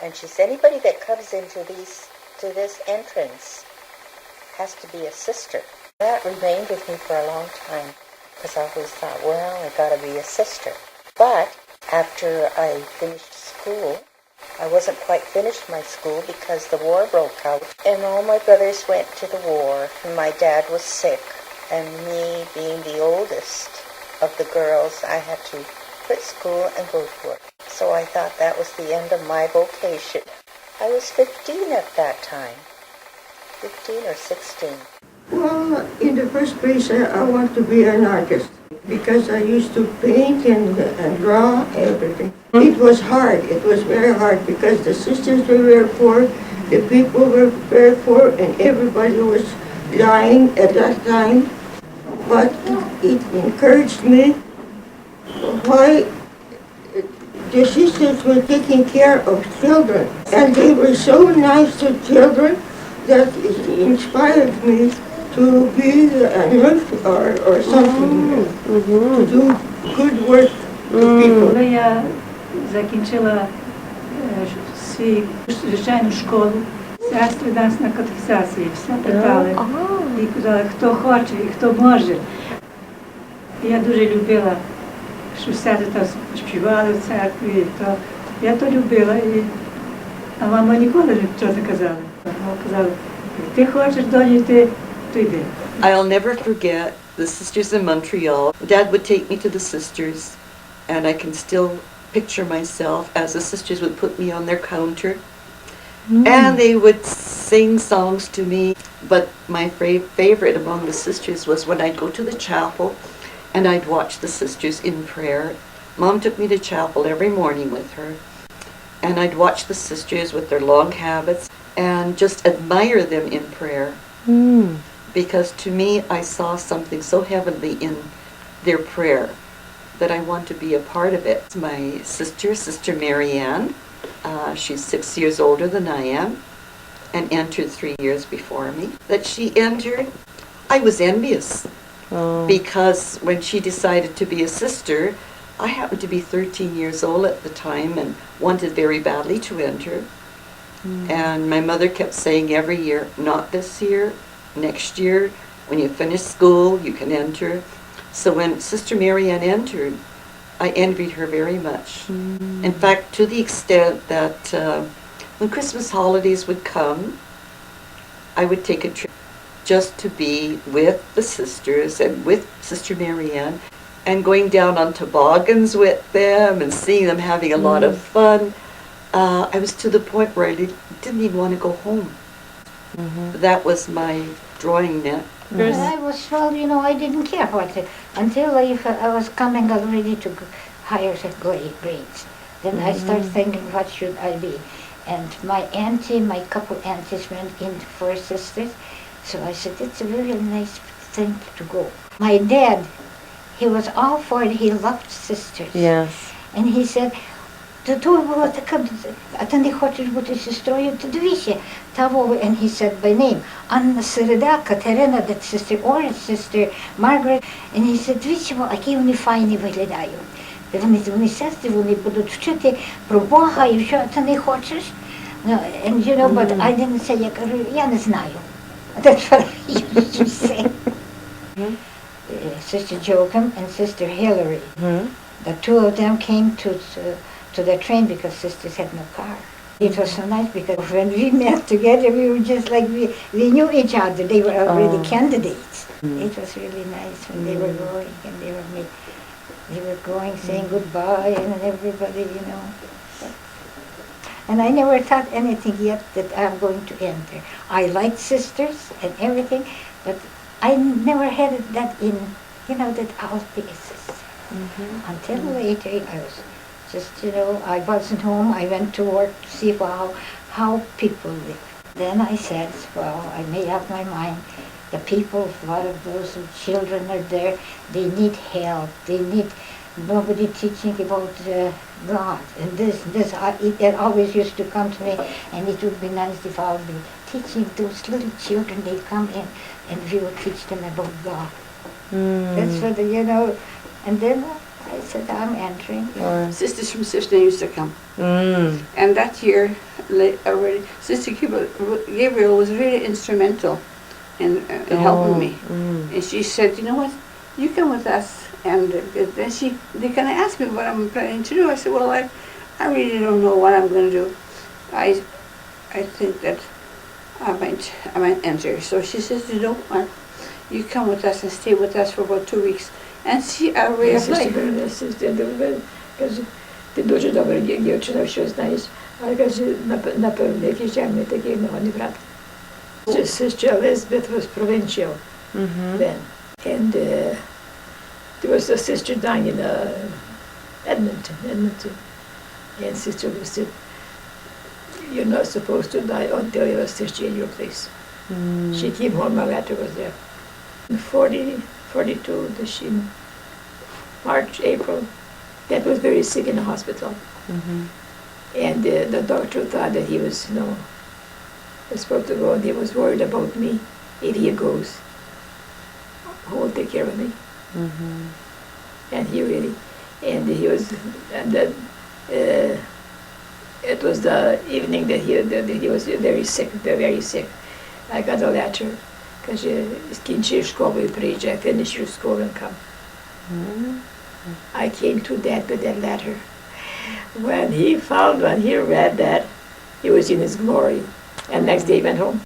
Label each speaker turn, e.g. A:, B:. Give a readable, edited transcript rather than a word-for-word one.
A: And she said, anybody that comes into this entrance has to be a sister. That remained with me for a long time, because I always thought, well, I got to be a sister. But after I finished school, I wasn't quite finished my school because the war broke out, and all my brothers went to the war, and my dad was sick, and me being the oldest of the girls, I had to quit school and go to work. So I thought that was the end of my vocation. I was 15 at that time, 15 or 16.
B: Well, in the first place, I want to be an artist because I used to paint and draw everything. It was hard. It was very hard because the sisters were very poor, the people were very poor, and everybody was dying at that time. But it encouraged me why the sisters were taking care of children. And they were so nice to children that it inspired me to be a nurse or something, to do good work to people.
C: Коли я закінчила свою звичайну школу, сестри нас на катехізації все питали і казали, хто хоче і хто може. Я дуже любила, що сестри там співали в церкві, то я то любила, а мама ніколи нічого не казала. Мама казала, ти хочеш, доню, ти йди.
D: I'll never forget the sisters in Montreal. Dad would take me to the sisters, and I can still picture myself as the sisters would put me on their counter, and they would sing songs to me. But my favorite among the sisters was when I'd go to the chapel, and I'd watch the sisters in prayer. Mom took me to chapel every morning with her, and I'd watch the sisters with their long habits and just admire them in prayer. Because to me, I saw something so heavenly in their prayer that I want to be a part of it. My sister, Sister Marianne, she's 6 years older than I am and entered 3 years before me. That she entered, I was envious because when she decided to be a sister, I happened to be 13 years old at the time and wanted very badly to enter. And my mother kept saying every year, not this year, next year, when you finish school, you can enter. So when Sister Marianne entered, I envied her very much. In fact, to the extent that when Christmas holidays would come, I would take a trip just to be with the sisters and with Sister Marianne and going down on toboggans with them and seeing them having a lot of fun. I was to the point where I didn't even want to go home. That was my drawing net.
E: When I was 12, I didn't care what until I was coming already to higher grades. Then I started thinking, what should I be? And my couple aunties went in for sisters. So I said, it's a very nice thing to go. My dad, he was all for it. He loved sisters.
F: Yes.
E: And he said, то було таке, а ти не хочеш бути сестрою, то дивися, and he said by name, Anna Середа, Катерина, that sister, Orange sister, Margaret, and he said, дивіться, які вони файні виглядають. Вони сестри, вони будуть вчити про Бога, і що ти не хочеш? No, and but I didn't say, я кажу, я не знаю. That's what I used to say. Sister Joachim and Sister Hilary, the two of them came to the train because sisters had no car. It was so nice because when we met together, we were just like, we knew each other. They were already candidates. It was really nice when they were going and they were going, saying goodbye and everybody, And I never thought anything yet that I'm going to enter. I liked sisters and everything, but I never had that in, that I'll be a sister. Until later, I was just, I wasn't home. I went to work to see how people live. Then I said, well, I made up my mind. The people, a lot of those children are there, they need help. They need nobody teaching about God. And it always used to come to me, and it would be nice if I would be teaching those little children. They come in, and we would teach them about God. That's what, and then I said, I'm entering.
F: Sisters from Sister used to come.
A: Mm.
F: And that year, already, Sister Gabriel was really instrumental in helping me. And she said, you know what, you come with us. And then they kind of asked me what I'm planning to do. I said, well, I really don't know what I'm going to do. I think that I might enter. So she says, you know what, you come with us and stay with us for about 2 weeks and see our way of life.
G: Ти дуже добра дівчина, що знаєш, але каже, напевно, якісь землі такі його не брати. Sister Elizabeth was provincial then, and there was a sister dying in Edmonton, and Sister Elizabeth said, you're not supposed to die until you have a sister in your place. She came home, my letter was there. In 42, she, March, April, Dad was very sick in the hospital. And the doctor thought that he was, was supposed to go, and he was worried about me. If he goes, who will take care of me? And he really, and then it was the evening that he was very sick. I got a letter, because скінчив школу і приїжджай, finish your school and come. I came to Dad with that letter. When he read that, he was in his glory. And next day he went home.